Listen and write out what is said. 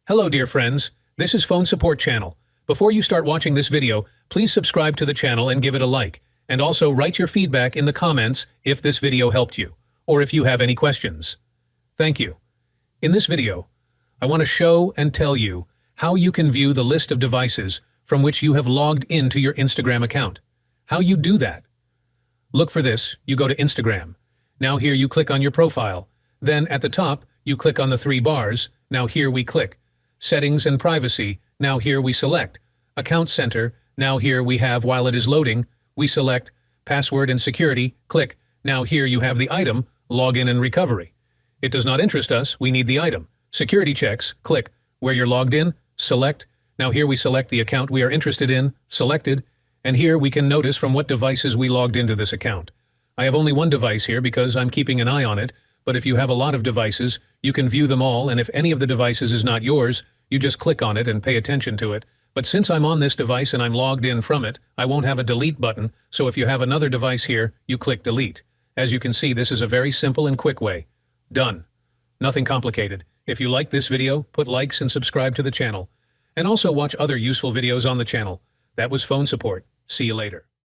Hello dear friends, this is Phone Support Channel. Before you start watching this video, please subscribe to the channel and give it a like, and also write your feedback in the comments if this video helped you, or if you have any questions. Thank you. In this video, I want to show and tell you how you can view the list of devices from which you have logged into your Instagram account. How you do that. Look for this, you go to Instagram. Now here you click on your profile. Then at the top, you click on the three bars. Now here we click Settings and Privacy. Now here we select Account Center. Now here we have, while it is loading, we select Password and Security. Click. Now here you have the item, Login and Recovery. It does not interest us, we need the item. Security checks. Click. Where you're logged in, select. Now here we select the account we are interested in, selected, and here we can notice from what devices we logged into this account. I have only one device here because I'm keeping an eye on it, but if you have a lot of devices, you can view them all, and if any of the devices is not yours, you just click on it and pay attention to it. But since I'm on this device and I'm logged in from it, I won't have a delete button, so if you have another device here, you click delete. As you can see, this is a very simple and quick way. Done. Nothing complicated. If you like this video, put likes and subscribe to the channel. And also watch other useful videos on the channel. That was Phone Support. See you later.